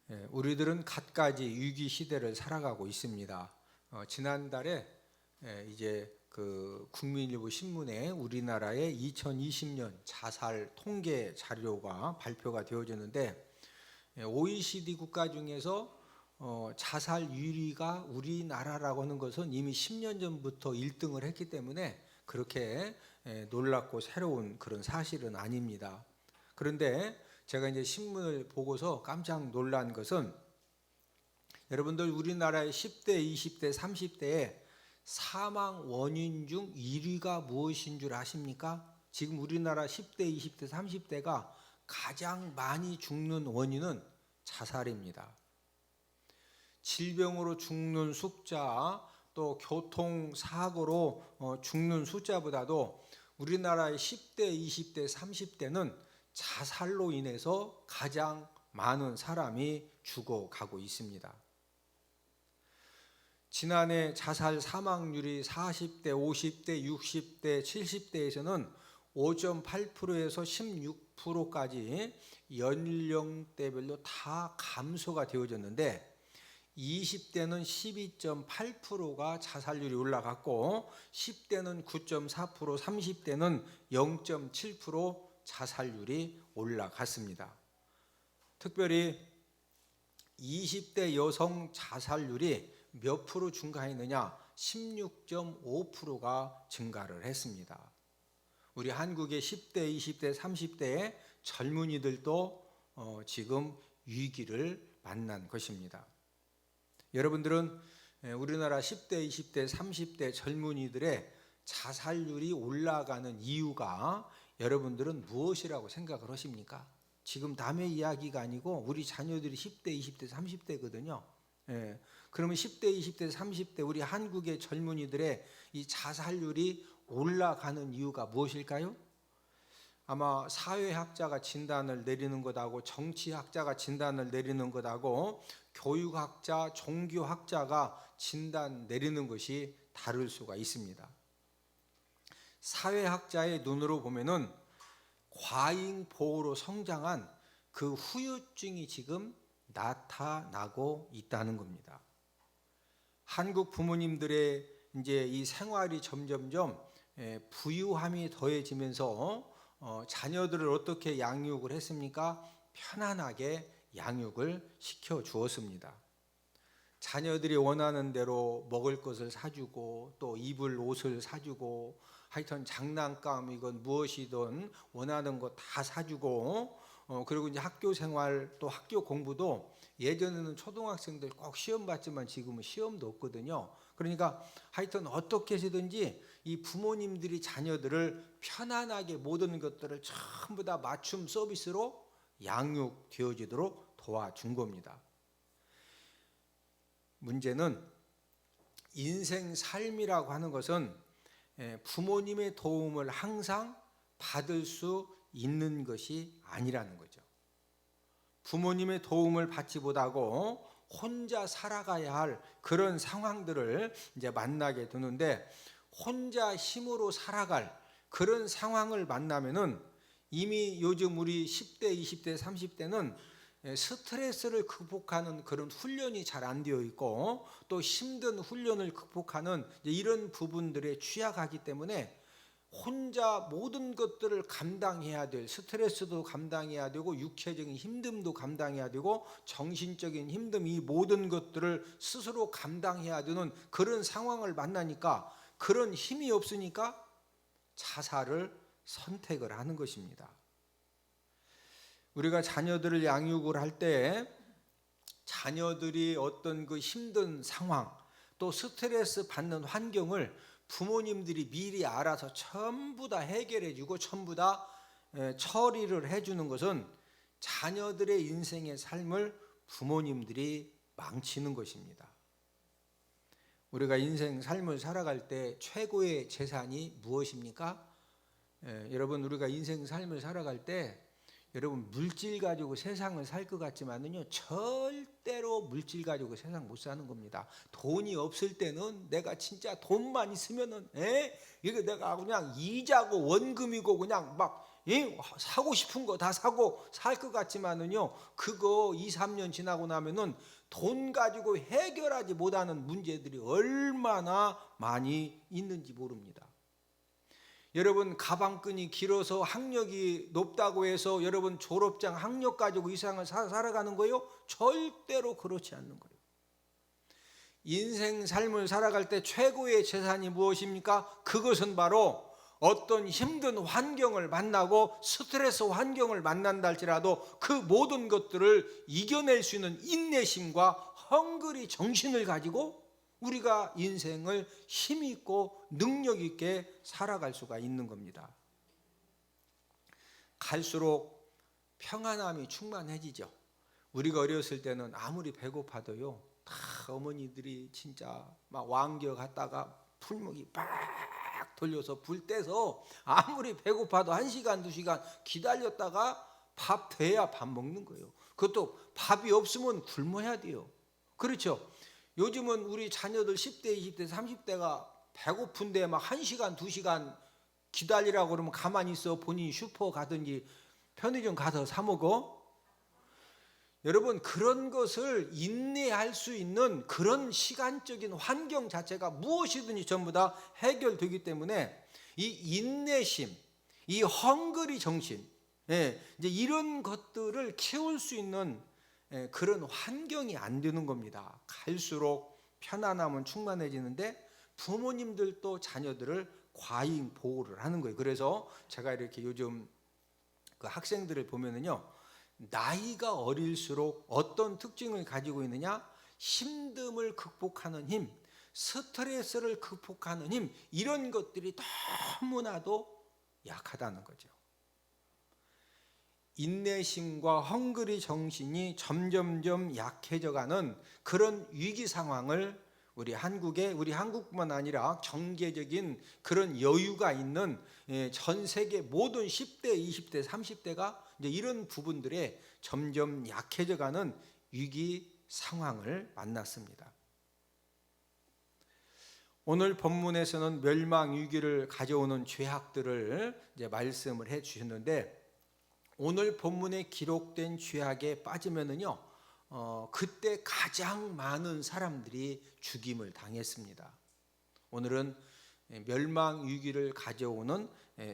우리들은 갖가지 위기 시대를 살아가고 있습니다. 지난달에 이제 그 국민일보 신문에 우리나라의 2020년 자살 통계 자료가 발표가 되어졌는데 OECD 국가 중에서 자살 1위가 우리나라라고 하는 것은 이미 10년 전부터 1등을 했기 때문에 그렇게 놀랍고 새로운 그런 사실은 아닙니다. 그런데 제가 이제 신문을 보고서 깜짝 놀란 것은 여러분들 우리나라의 10대, 20대, 30대의 사망 원인 중 1위가 무엇인 줄 아십니까? 지금 우리나라 10대, 20대, 30대가 가장 많이 죽는 원인은 자살입니다. 질병으로 죽는 숫자, 또 교통사고로 죽는 숫자보다도 우리나라의 10대, 20대, 30대는 자살로 인해서 가장 많은 사람이 죽어가고 있습니다. 지난해 자살 사망률이 40대, 50대, 60대, 70대에서는 5.8%에서 16%까지 연령대별로 다 감소가 되어졌는데 20대는 12.8%가 자살률이 올라갔고 10대는 9.4%, 30대는 0.7% 자살률이 올라갔습니다. 특별히 20대 여성 자살률이 몇 프로 증가했느냐? 16.5%가 증가를 했습니다. 우리 한국의 10대, 20대, 30대의 젊은이들도 지금 위기를 만난 것입니다. 여러분들은 우리나라 10대, 20대, 30대 젊은이들의 자살률이 올라가는 이유가 여러분들은 무엇이라고 생각을 하십니까? 지금 남의 이야기가 아니고 우리 자녀들이 10대, 20대, 30대거든요. 그러면 10대, 20대, 30대 우리 한국의 젊은이들의 이 자살률이 올라가는 이유가 무엇일까요? 아마 사회학자가 진단을 내리는 것하고 정치학자가 진단을 내리는 것하고 교육학자, 종교학자가 진단 내리는 것이 다를 수가 있습니다. 사회학자의 눈으로 보면은 과잉 보호로 성장한 그 후유증이 지금 나타나고 있다는 겁니다. 한국 부모님들의 이제 이 생활이 점점점 부유함이 더해지면서 자녀들을 어떻게 양육을 했습니까? 편안하게 양육을 시켜 주었습니다. 자녀들이 원하는 대로 먹을 것을 사주고 또 입을 옷을 사주고 하여튼 장난감이건 무엇이든 원하는 거 다 사주고 그리고 이제 학교 생활 또 학교 공부도 예전에는 초등학생들 꼭 시험 봤지만 지금은 시험도 없거든요. 그러니까 하여튼 어떻게 해서든지 이 부모님들이 자녀들을 편안하게 모든 것들을 전부 다 맞춤 서비스로 양육되어지도록 도와준 겁니다. 문제는 인생 삶이라고 하는 것은 부모님의 도움을 항상 받을 수 있는 것이 아니라는 거죠. 부모님의 도움을 받지 못하고 혼자 살아가야 할 그런 상황들을 이제 만나게 되는데 혼자 힘으로 살아갈 그런 상황을 만나면은 이미 요즘 우리 10대, 20대, 30대는 스트레스를 극복하는 그런 훈련이 잘 안 되어 있고 또 힘든 훈련을 극복하는 이런 부분들에 취약하기 때문에 혼자 모든 것들을 감당해야 될 스트레스도 감당해야 되고 육체적인 힘듦도 감당해야 되고 정신적인 힘듦 이 모든 것들을 스스로 감당해야 되는 그런 상황을 만나니까 그런 힘이 없으니까 자살을 선택을 하는 것입니다. 우리가 자녀들을 양육을 할 때 자녀들이 어떤 그 힘든 상황 또 스트레스 받는 환경을 부모님들이 미리 알아서 전부 다 해결해 주고 전부 다 처리를 해주는 것은 자녀들의 인생의 삶을 부모님들이 망치는 것입니다. 우리가 인생 삶을 살아갈 때 최고의 재산이 무엇입니까? 여러분 우리가 인생 삶을 살아갈 때 여러분 물질 가지고 세상을 살 것 같지만은요 절대로 물질 가지고 세상 못 사는 겁니다. 돈이 없을 때는 내가 진짜 돈만 있으면은 이거 내가 그냥 이자고 원금이고 그냥 막 사고 싶은 거 다 사고 살 것 같지만은요, 그거 2, 3년 지나고 나면은 돈 가지고 해결하지 못하는 문제들이 얼마나 많이 있는지 모릅니다. 여러분, 가방끈이 길어서 학력이 높다고 해서 여러분 졸업장 학력 가지고 이 세상을 살아가는 거예요? 절대로 그렇지 않는 거예요. 인생 삶을 살아갈 때 최고의 재산이 무엇입니까? 그것은 바로 어떤 힘든 환경을 만나고 스트레스 환경을 만난다 할지라도 그 모든 것들을 이겨낼 수 있는 인내심과 헝그리 정신을 가지고 우리가 인생을 힘있고 능력있게 살아갈 수가 있는 겁니다. 갈수록 평안함이 충만해지죠. 우리가 어렸을 때는 아무리 배고파도요, 다 어머니들이 진짜 막 왕겨 갔다가 풀무기 빡 돌려서 불 떼서 아무리 배고파도 1시간 2시간 기다렸다가 밥 돼야 밥 먹는 거예요. 그것도 밥이 없으면 굶어야 돼요. 그렇죠? 요즘은 우리 자녀들 10대, 20대, 30대가 배고픈데 막 1시간, 2시간 기다리라고 그러면 가만히 있어. 본인이 슈퍼 가든지 편의점 가서 사 먹어. 여러분, 그런 것을 인내할 수 있는 그런 시간적인 환경 자체가 무엇이든지 전부 다 해결되기 때문에 이 인내심, 이 헝그리 정신, 이제 이런 것들을 키울 수 있는 그런 환경이 안 되는 겁니다. 갈수록 편안함은 충만해지는데 부모님들도 자녀들을 과잉 보호를 하는 거예요. 그래서 제가 이렇게 요즘 그 학생들을 보면은요, 나이가 어릴수록 어떤 특징을 가지고 있느냐? 힘듦을 극복하는 힘, 스트레스를 극복하는 힘, 이런 것들이 너무나도 약하다는 거죠. 인내심과 헝그리 정신이 점점점 약해져가는 그런 위기 상황을 우리 한국뿐만 아니라 경제적인 그런 여유가 있는 전 세계 모든 10대, 20대, 30대가 이제 이런 부분들에 점점 약해져가는 위기 상황을 만났습니다. 오늘 본문에서는 멸망 위기를 가져오는 죄악들을 이제 말씀을 해 주셨는데, 오늘 본문에 기록된 죄악에 빠지면은요, 그때 가장 많은 사람들이 죽임을 당했습니다. 오늘은 멸망 위기를 가져오는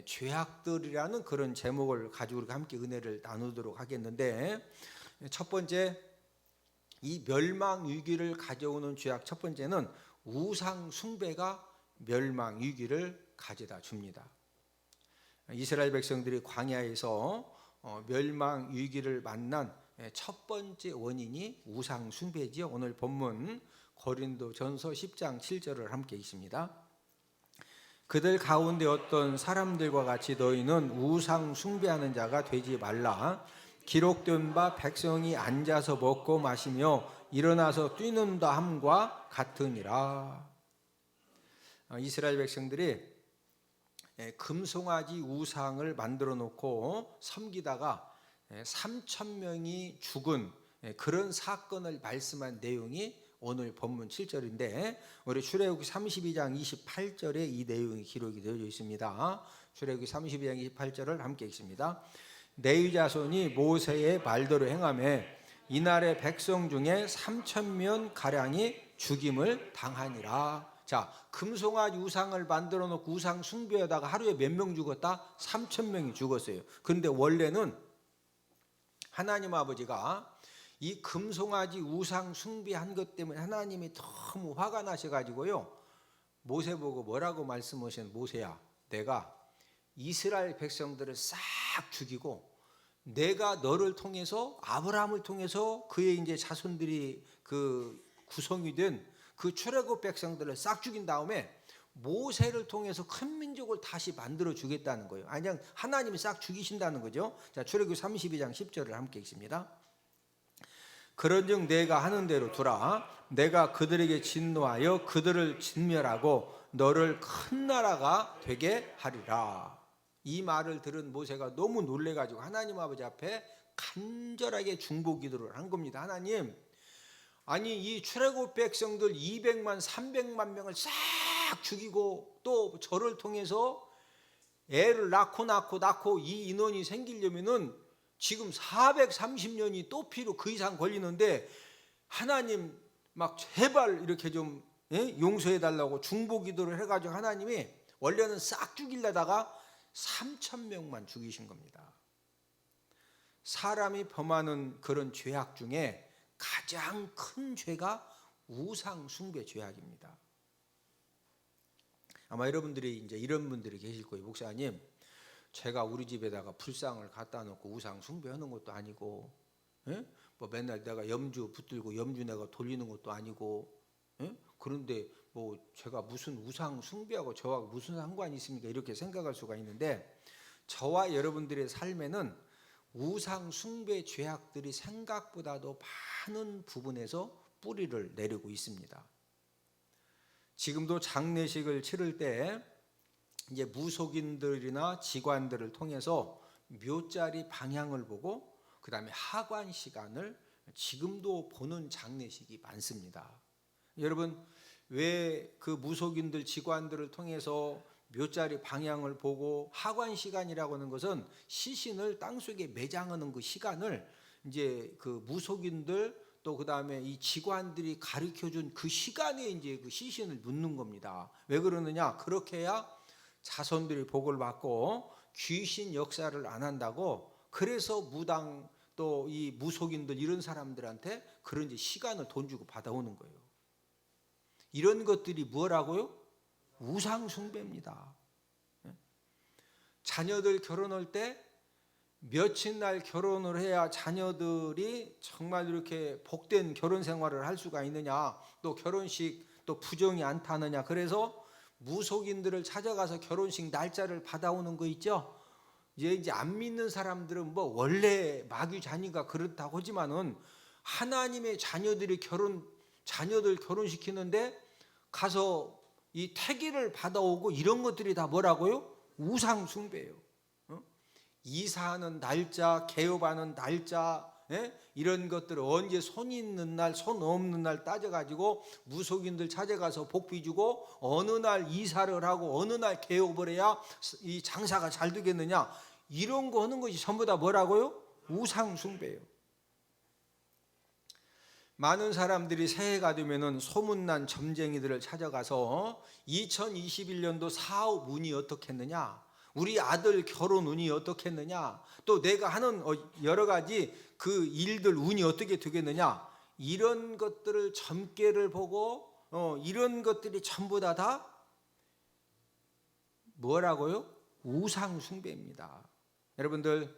죄악들이라는 그런 제목을 가지고 우리가 함께 은혜를 나누도록 하겠는데, 첫 번째, 이 멸망 위기를 가져오는 죄악 첫 번째는 우상 숭배가 멸망 위기를 가져다 줍니다. 이스라엘 백성들이 광야에서 멸망 위기를 만난 첫 번째 원인이 우상 숭배지요. 오늘 본문 고린도전서 10장 7절을 함께 읽습니다. 그들 가운데 어떤 사람들과 같이 너희는 우상 숭배하는 자가 되지 말라. 기록된 바 백성이 앉아서 먹고 마시며 일어나서 뛰는다 함과 같으니라. 이스라엘 백성들이 금송아지 우상을 만들어 놓고 섬기다가 3,000명이 죽은 그런 사건을 말씀한 내용이 오늘 본문 7절인데, 우리 출애굽기 32장 28절에 이 내용이 기록이 되어 있습니다. 출애굽기 32장 28절을 함께 읽습니다. 레위 자손이 모세의 말대로 행하며 이날의 백성 중에 3,000명 가량이 죽임을 당하니라. 자, 금송아지 우상을 만들어 놓고 우상 숭배하다가 하루에 몇 명 죽었다? 3,000명이 죽었어요. 그런데 원래는 하나님 아버지가 이 금송아지 우상 숭배한 것 때문에 하나님이 너무 화가 나셔가지고요, 모세 보고 뭐라고 말씀하신? 모세야, 내가 이스라엘 백성들을 싹 죽이고 내가 너를 통해서 아브라함을 통해서 그의 이제 자손들이 그 구성이 된 그 출애굽 백성들을 싹 죽인 다음에 모세를 통해서 큰 민족을 다시 만들어 주겠다는 거예요. 아니, 그냥 하나님이 싹 죽이신다는 거죠. 자, 출애굽 32장 10절을 함께 읽습니다. 그런즉 내가 하는 대로 두라. 내가 그들에게 진노하여 그들을 진멸하고 너를 큰 나라가 되게 하리라. 이 말을 들은 모세가 너무 놀래가지고 하나님 아버지 앞에 간절하게 중보 기도를 한 겁니다. 하나님, 아니 이 출애굽 백성들 200만 300만 명을 싹 죽이고 또 저를 통해서 애를 낳고 이 인원이 생기려면은 지금 430년이 또 필요 그 이상 걸리는데 하나님 막 제발 이렇게 좀 용서해 달라고 중보 기도를 해가지고 하나님이 원래는 싹 죽이려다가 3,000명만 죽이신 겁니다. 사람이 범하는 그런 죄악 중에 가장 큰 죄가 우상 숭배 죄악입니다. 아마 여러분들이 이제 이런 분들이 계실 거예요. 목사님, 제가 우리 집에다가 불상을 갖다 놓고 우상 숭배하는 것도 아니고, 뭐 맨날 내가 염주 붙들고 염주 내가 돌리는 것도 아니고, 그런데 뭐 제가 무슨 우상 숭배하고 저와 무슨 상관이 있습니까? 이렇게 생각할 수가 있는데, 저와 여러분들의 삶에는 우상 숭배 죄악들이 생각보다도 많은 부분에서 뿌리를 내리고 있습니다. 지금도 장례식을 치를 때 이제 무속인들이나 직관들을 통해서 묘자리 방향을 보고 그 다음에 하관 시간을 지금도 보는 장례식이 많습니다. 여러분, 왜 그 무속인들 직관들을 통해서 묘자리 방향을 보고 하관 시간이라고 하는 것은 시신을 땅속에 매장하는 그 시간을 이제 그 무속인들 또 그 다음에 이 직관들이 가르쳐준 그 시간에 이제 그 시신을 묻는 겁니다. 왜 그러느냐? 그렇게 해야 자손들이 복을 받고 귀신 역사를 안 한다고. 그래서 무당 또 이 무속인들 이런 사람들한테 그런 이제 시간을 돈 주고 받아오는 거예요. 이런 것들이 뭐라고요? 우상 숭배입니다. 자녀들 결혼할 때 며칠 날 결혼을 해야 자녀들이 정말 이렇게 복된 결혼 생활을 할 수가 있느냐, 또 결혼식 또 부정이 않다느냐. 그래서 무속인들을 찾아가서 결혼식 날짜를 받아오는 거 있죠. 이제 안 믿는 사람들은 뭐 원래 마귀 자녀가 그렇다고 하지만은 하나님의 자녀들 결혼시키는데 가서 이 태기를 받아오고 이런 것들이 다 뭐라고요? 우상 숭배예요. 이사하는 날짜, 개업하는 날짜, 이런 것들을 언제 손 있는 날, 손 없는 날 따져가지고 무속인들 찾아가서 복비 주고 어느 날 이사를 하고 어느 날 개업을 해야 이 장사가 잘 되겠느냐, 이런 거 하는 것이 전부 다 뭐라고요? 우상 숭배예요. 많은 사람들이 새해가 되면은 소문난 점쟁이들을 찾아가서 2021년도 사업 운이 어떻겠느냐, 우리 아들 결혼 운이 어떻겠느냐, 또 내가 하는 여러 가지 그 일들 운이 어떻게 되겠느냐, 이런 것들을 점괘를 보고 이런 것들이 전부 다 뭐라고요? 우상 숭배입니다. 여러분들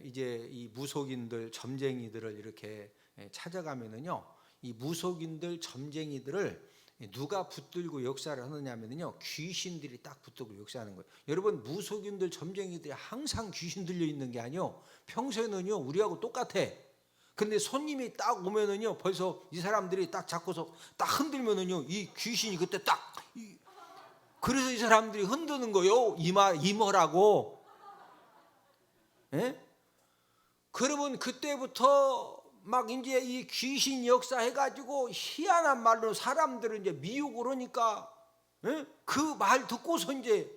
이제 이 무속인들 점쟁이들을 이렇게 찾아가면은요, 이 무속인들 점쟁이들을 누가 붙들고 역사를 하느냐면요, 귀신들이 딱 붙들고 역사하는 거예요. 여러분, 무속인들 점쟁이들이 항상 귀신 들려 있는 게 아니요, 평소에는요 우리하고 똑같아. 근데 손님이 딱 오면은요 벌써 이 사람들이 딱 잡고서 딱 흔들면은요 이 귀신이 그때 딱 그래서 이 사람들이 흔드는 거요, 이모라고. 그러면 그때부터 막 이제 이 귀신 역사 해가지고 희한한 말로 사람들은 이제 미혹을 하니까 그 말 듣고서 이제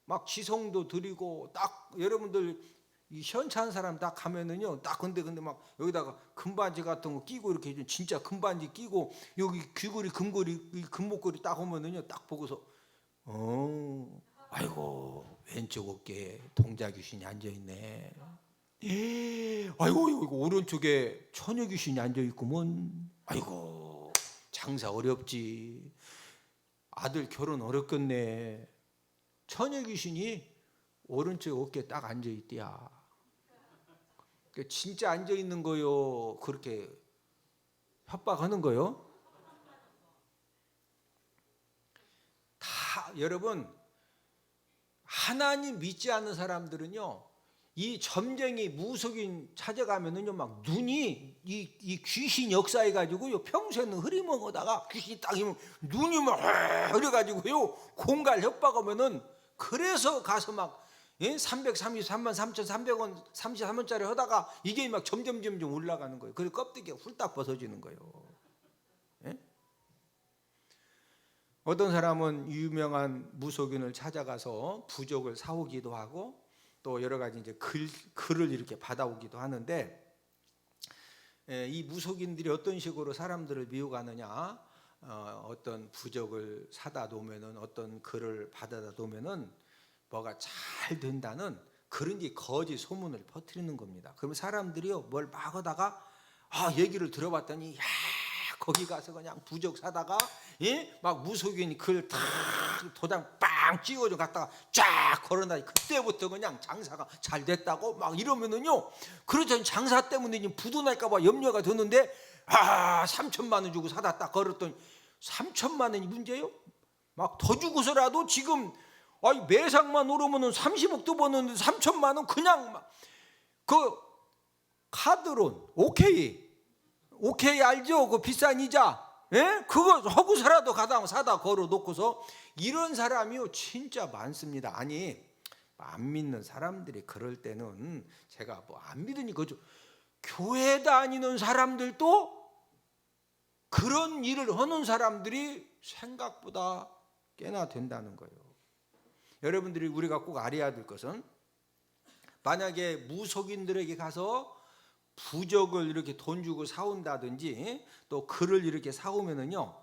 막 지성도 드리고 딱 여러분들 이 현찬 사람 딱 가면은요 딱 근데 막 여기다가 금반지 같은 거 끼고 이렇게 진짜 금반지 끼고 여기 귀걸이 금목걸이 딱 오면은요 딱 보고서 아이고 왼쪽 어깨에 동자 귀신이 앉아 있네. 아이고 이거 오른쪽에 처녀 귀신이 앉아 있구먼. 아이고 장사 어렵지. 아들 결혼 어렵겠네. 처녀 귀신이 오른쪽 어깨에 딱 앉아 있대야. 진짜 앉아 있는 거요. 그렇게 협박하는 거요. 다 여러분, 하나님 믿지 않는 사람들은요, 이 점쟁이 무속인 찾아가면은요 막 눈이 이 귀신 역사해 가지고요 평소에는 흐리멍하다가 귀신이 딱 이면 눈이 막 흐려가지고요 공갈 협박하면은, 그래서 가서 막 333만 3,300원 33원짜리 하다가 이게 막 점점 올라가는 거예요. 그래서 껍데기가 훌딱 벗어지는 거예요. 어떤 사람은 유명한 무속인을 찾아가서 부적을 사오기도 하고 또 여러 가지 이제 글을 이렇게 받아오기도 하는데, 이 무속인들이 어떤 식으로 사람들을 미혹하느냐, 어떤 부적을 사다 놓으면은, 어떤 글을 받아다 놓으면은 뭐가 잘 된다는 그런 게 거짓 소문을 퍼뜨리는 겁니다. 그러면 사람들이요 뭘 막 하다가 얘기를 들어봤더니, 야, 거기 가서 그냥 부적 사다가, 예? 막 무속인이 글 탁 도장 빵 찍어줘 갖다가 쫙 걸어놔. 그때부터 그냥 장사가 잘 됐다고 막 이러면은요, 그렇죠. 장사 때문에 부도 날까봐 염려가 드는데, 3천만 원 주고 사다 딱 걸었더니 3천만 원이 문제요? 막 더 주고서라도 지금 매상만 오르면은 30억도 버는데 3천만 원 그냥 막 그 카드론 오케이 알죠? 그 비싼 이자, 예? 그거 허구서라도 가다 사다 걸어 놓고서 이런 사람이요 진짜 많습니다. 아니, 안 믿는 사람들이 그럴 때는 제가 뭐 안 믿으니 그죠. 교회 다니는 사람들도 그런 일을 하는 사람들이 생각보다 꽤나 된다는 거예요. 여러분들이 우리가 꼭 알아야 될 것은, 만약에 무속인들에게 가서 부적을 이렇게 돈 주고 사온다든지 또 글을 이렇게 사오면은요,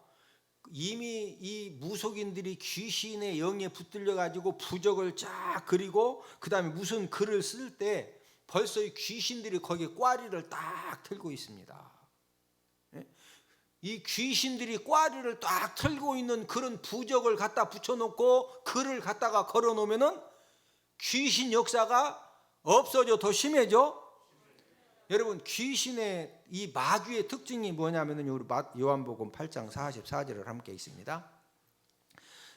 이미 이 무속인들이 귀신의 영에 붙들려 가지고 부적을 쫙 그리고 그 다음에 무슨 글을 쓸 때 벌써 이 귀신들이 거기에 꽈리를 딱 틀고 있습니다. 이 귀신들이 꽈리를 딱 틀고 있는 그런 부적을 갖다 붙여놓고 글을 갖다가 걸어놓으면은 귀신 역사가 없어져 더 심해져. 여러분, 귀신의 이 마귀의 특징이 뭐냐면은 우리 요한복음 8장 44절을 함께 있습니다.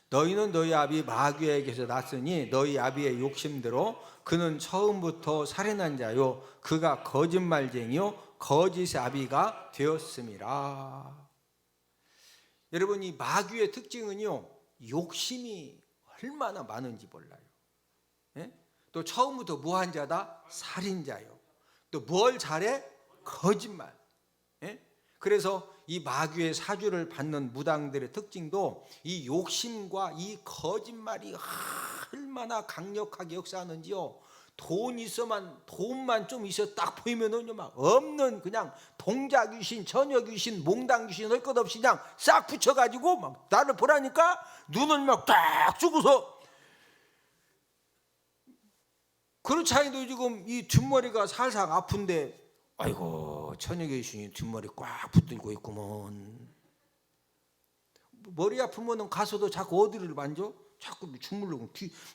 너희는 너희 아비 마귀에게서 났으니 너희 아비의 욕심대로 그는 처음부터 살인한 자요 그가 거짓말쟁이요 거짓의 아비가 되었음이라. 여러분, 이 마귀의 특징은요, 욕심이 얼마나 많은지 몰라요. 예? 또 처음부터 무한 자다, 살인자요. 또 뭘 잘해? 거짓말. 예? 그래서 이 마귀의 사주를 받는 무당들의 특징도 이 욕심과 이 거짓말이 얼마나 강력하게 역사하는지요. 돈만 좀 있어 딱 보이면은요, 막 없는 그냥 동자 귀신, 처녀 귀신, 몽당 귀신 할 것 없이 그냥 싹 붙여가지고 막 나를 보라니까 눈을 막 딱 주고서. 그렇지 않아도 지금 이 뒷머리가 살살 아픈데, 아이고 처녀 귀신이 뒷머리 꽉 붙들고 있구먼. 머리 아프면은 가서도 자꾸 어디를 만져? 자꾸 주물르고.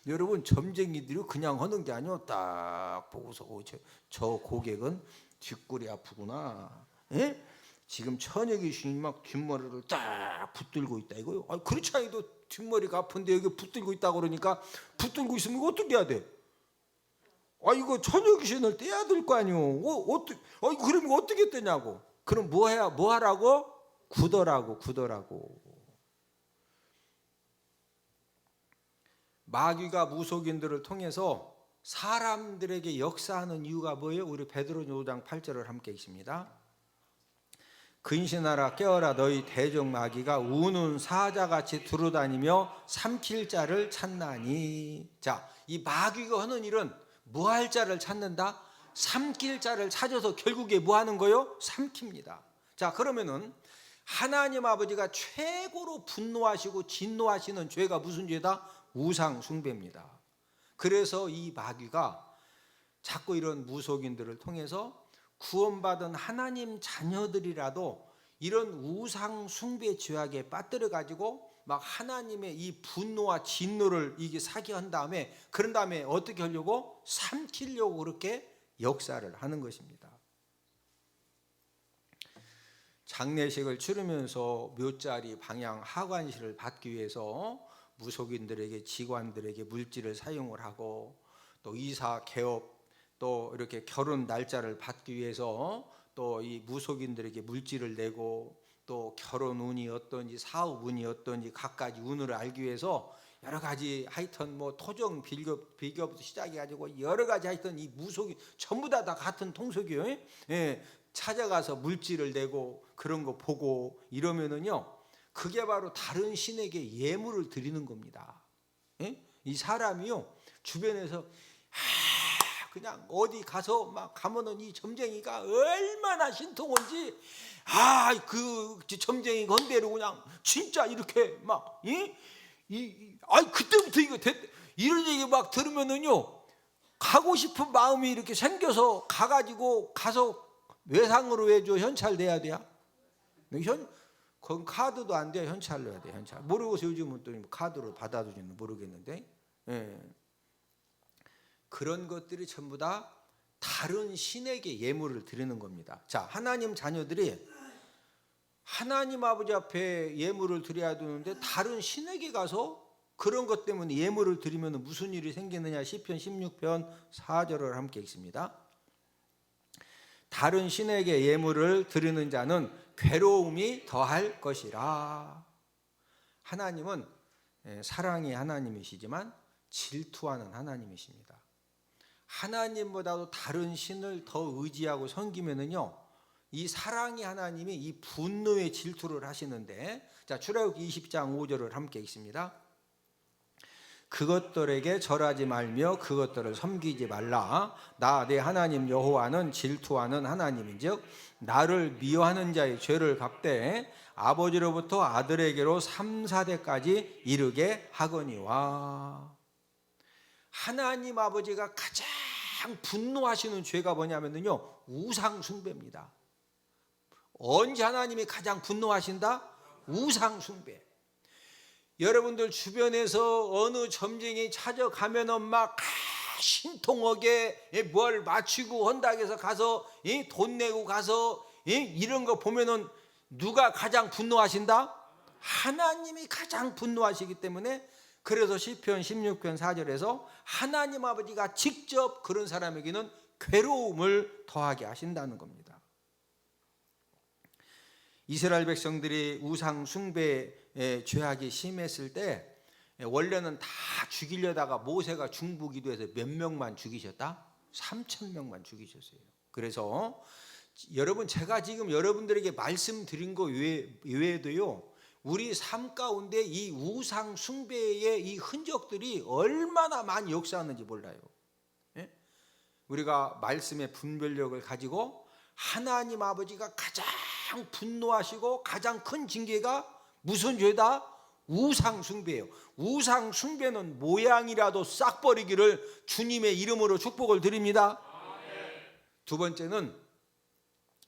여러분, 점쟁이들이 그냥 하는 게 아니요. 딱 보고서 저 고객은 뒷골이 아프구나. 예? 지금 처녀 귀신이 막 뒷머리를 딱 붙들고 있다 이거요. 그렇지 않아도 뒷머리가 아픈데 여기 붙들고 있다 그러니까, 붙들고 있으면 이거 어떻게 해야 돼? 이거 처녀 귀신을 떼야 될 거 아니요. 그럼 어떻게 떼냐고. 그럼 뭐 하라고? 굳어라고. 마귀가 무속인들을 통해서 사람들에게 역사하는 이유가 뭐예요? 우리 베드로전 5장 8절을 함께 읽습니다. 근신하라 깨어라 너희 대적 마귀가 우는 사자같이 두루다니며 삼킬 자를 찾나니. 자, 이 마귀가 하는 일은 뭐 할 자를 찾는다? 삼킬 자를 찾아서 결국에 뭐 하는 거요? 삼킵니다. 자, 그러면은 하나님 아버지가 최고로 분노하시고 진노하시는 죄가 무슨 죄다? 우상 숭배입니다. 그래서 이 마귀가 자꾸 이런 무속인들을 통해서 구원받은 하나님 자녀들이라도 이런 우상 숭배 죄악에 빠뜨려 가지고 막 하나님의 이 분노와 진노를 이게 사게 한 다음에, 그런 다음에 어떻게 하려고? 삼키려고 그렇게 역사를 하는 것입니다. 장례식을 치르면서 묘자리 방향 하관실을 받기 위해서 무속인들에게, 직관들에게 물질을 사용을 하고, 또 이사 개업, 또 이렇게 결혼 날짜를 받기 위해서 또 이 무속인들에게 물질을 내고, 또 결혼 운이 어떤지 사업 운이 어떤지 각가지 운을 알기 위해서 여러 가지 하여튼 뭐 토정 비교부터 시작해가지고 여러 가지 하여튼 이 무속인 전부 다 같은 통속이요. 예, 찾아가서 물질을 내고 그런 거 보고 이러면은요, 그게 바로 다른 신에게 예물을 드리는 겁니다. 예? 이 사람이요 주변에서 그냥 어디 가서 막 가면은 이 점쟁이가 얼마나 신통한지 그 점쟁이 건대로 그냥 진짜 이렇게 막 그때부터 이거 이런 얘기 막 들으면은요 가고 싶은 마음이 이렇게 생겨서 가서 외상으로 해줘 현찰돼야 돼요. 그건 카드도 안 돼. 현찰로 해야 돼. 현찰. 모르고서 요즘은 또 카드로 받아주지는 모르겠는데. 예. 그런 것들이 전부 다 다른 신에게 예물을 드리는 겁니다. 자, 하나님 자녀들이 하나님 아버지 앞에 예물을 드려야 되는데 다른 신에게 가서 그런 것 때문에 예물을 드리면 무슨 일이 생기느냐. 시편 16편 4절을 함께 읽습니다. 다른 신에게 예물을 드리는 자는 괴로움이 더할 것이라. 하나님은 사랑의 하나님이시지만 질투하는 하나님이십니다. 하나님보다도 다른 신을 더 의지하고 섬기면은요, 이 사랑의 하나님이 이 분노의 질투를 하시는데, 자, 출애굽기 20장 5절을 함께 읽습니다. 그것들에게 절하지 말며 그것들을 섬기지 말라. 나 내 하나님 여호와는 질투하는 하나님인즉 나를 미워하는 자의 죄를 갚되 아버지로부터 아들에게로 3, 4대까지 이르게 하거니와. 하나님 아버지가 가장 분노하시는 죄가 뭐냐면요, 우상 숭배입니다. 언제 하나님이 가장 분노하신다? 우상 숭배. 여러분들 주변에서 어느 점쟁이 찾아가면은 막 신통하게 뭘 맞추고 한다 해서 가서 돈 내고 가서 이런 거 보면은 누가 가장 분노하신다? 하나님이 가장 분노하시기 때문에, 그래서 시편 16편 4절에서 하나님 아버지가 직접 그런 사람에게는 괴로움을 더하게 하신다는 겁니다. 이스라엘 백성들이 우상 숭배의 죄악이 심했을 때 원래는 다 죽이려다가 모세가 중보기도해서 몇 명만 죽이셨다? 3,000명만 죽이셨어요. 그래서 여러분, 제가 지금 여러분들에게 말씀드린 거 외에도요, 우리 삶 가운데 이 우상 숭배의 이 흔적들이 얼마나 많이 역사하는지 몰라요. 우리가 말씀의 분별력을 가지고 하나님 아버지가 가장 분노하시고 가장 큰 징계가 무슨 죄다? 우상 숭배예요. 우상 숭배는 모양이라도 싹 버리기를 주님의 이름으로 축복을 드립니다. 두 번째는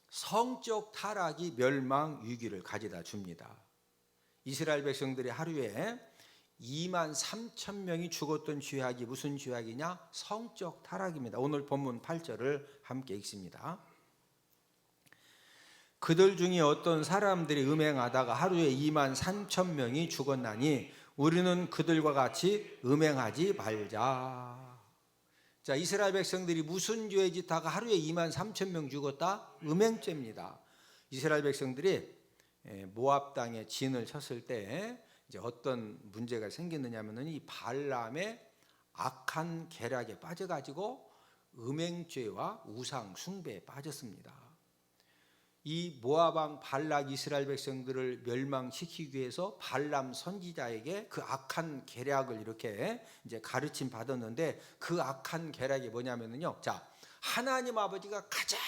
성적 타락이 멸망 위기를 가져다 줍니다. 이스라엘 백성들이 하루에 23,000명이 죽었던 죄악이 무슨 죄악이냐? 성적 타락입니다. 오늘 본문 8절을 함께 읽습니다. 그들 중에 어떤 사람들이 음행하다가 하루에 23,000명이 죽었나니 우리는 그들과 같이 음행하지 말자. 자, 이스라엘 백성들이 무슨 죄 짓다가 하루에 23,000명 죽었다? 음행죄입니다. 이스라엘 백성들이 모압 땅에 진을 쳤을 때 이제 어떤 문제가 생겼느냐면은 이 발람의 악한 계략에 빠져가지고 음행죄와 우상 숭배에 빠졌습니다. 이 모압 왕 발락 이스라엘 백성들을 멸망시키기 위해서 발람 선지자에게 그 악한 계략을 이렇게 이제 가르침 받았는데, 그 악한 계략이 뭐냐면요, 자, 하나님 아버지가 가장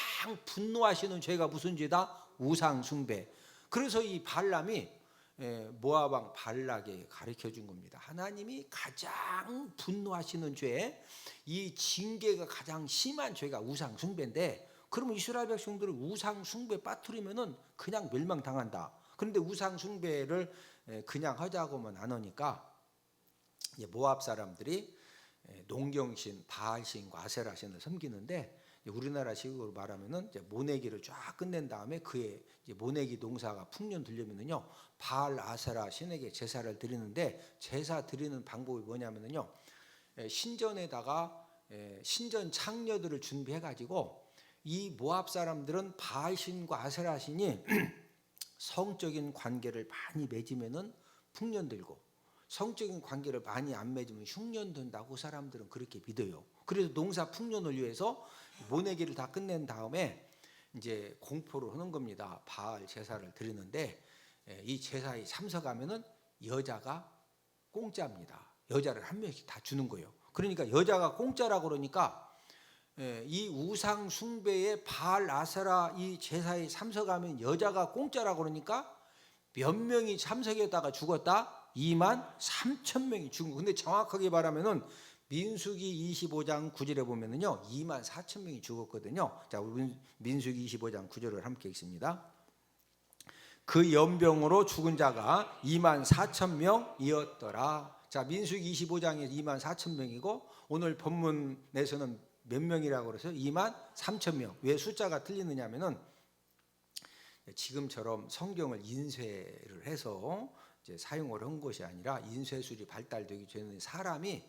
분노하시는 죄가 무슨 죄다? 우상 숭배. 그래서 이 발람이 모압 왕 발락에게 가르쳐 준 겁니다. 하나님이 가장 분노하시는 죄, 이 징계가 가장 심한 죄가 우상 숭배인데, 그러면 이스라엘 백성들을 우상 숭배 빠뜨리면은 그냥 멸망당한다. 그런데 우상 숭배를 그냥 하자고만 안 하니까 모압 사람들이 농경신, 바알신과 아세라신을 섬기는데, 우리나라 식으로 말하면은 모내기를 쫙 끝낸 다음에 그의 모내기 농사가 풍년 들려면은요, 바알 아세라 신에게 제사를 드리는데, 제사 드리는 방법이 뭐냐면은요, 신전에다가 신전 창녀들을 준비해 가지고 이 모압 사람들은 바알신과 아세라신이 성적인 관계를 많이 맺으면은 풍년 들고, 성적인 관계를 많이 안 맺으면 흉년 든다고 사람들은 그렇게 믿어요. 그래서 농사 풍년을 위해서 모내기를 다 끝낸 다음에 이제 공포를 하는 겁니다. 바알 제사를 드리는데, 이 제사에 참석하면은 여자가 공짜입니다. 여자를 한 명씩 다 주는 거예요. 그러니까 여자가 공짜라고 그러니까 이 우상 숭배의 바알 아세라 이 제사에 참석하면 여자가 공짜라고 그러니까 몇 명이 참석했다가 죽었다? 23,000명이 죽은 거. 근데 정확하게 말하면은 민수기 25장 9절에 보면은요 24,000명이 죽었거든요. 자, 우리 민수기 25장 9절을 함께 읽습니다. 그 연병으로 죽은 자가 24,000명이었더라. 자, 민수기 25장에 24,000명이고 오늘 본문에서는 몇 명이라고 그래서 23,000명. 왜 숫자가 틀리느냐면은 지금처럼 성경을 인쇄를 해서 이제 사용을 한 것이 아니라 인쇄술이 발달되기 전에 사람이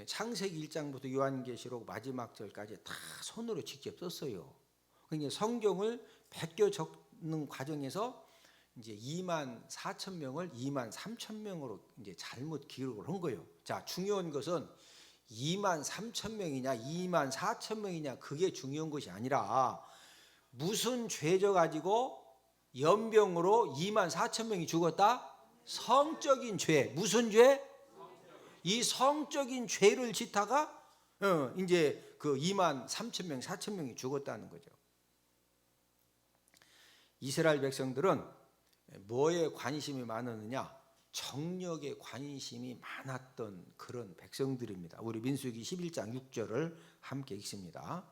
창세기 1장부터 요한계시록 마지막 절까지 다 손으로 직접 썼어요. 그러니까 성경을 베껴 적는 과정에서 이제 24,000명을 23,000명으로 이제 잘못 기록을 한 거예요. 자, 중요한 것은 23,000명이냐 24,000명이냐 그게 중요한 것이 아니라 무슨 죄져 가지고 연병으로 24,000명이 죽었다? 성적인 죄. 무슨 죄? 이 성적인 죄를 짓다가 이제 그 23,000명, 4,000명이 죽었다는 거죠. 이스라엘 백성들은 뭐에 관심이 많았느냐? 정력에 관심이 많았던 그런 백성들입니다. 우리 민수기 11장 6절을 함께 읽습니다.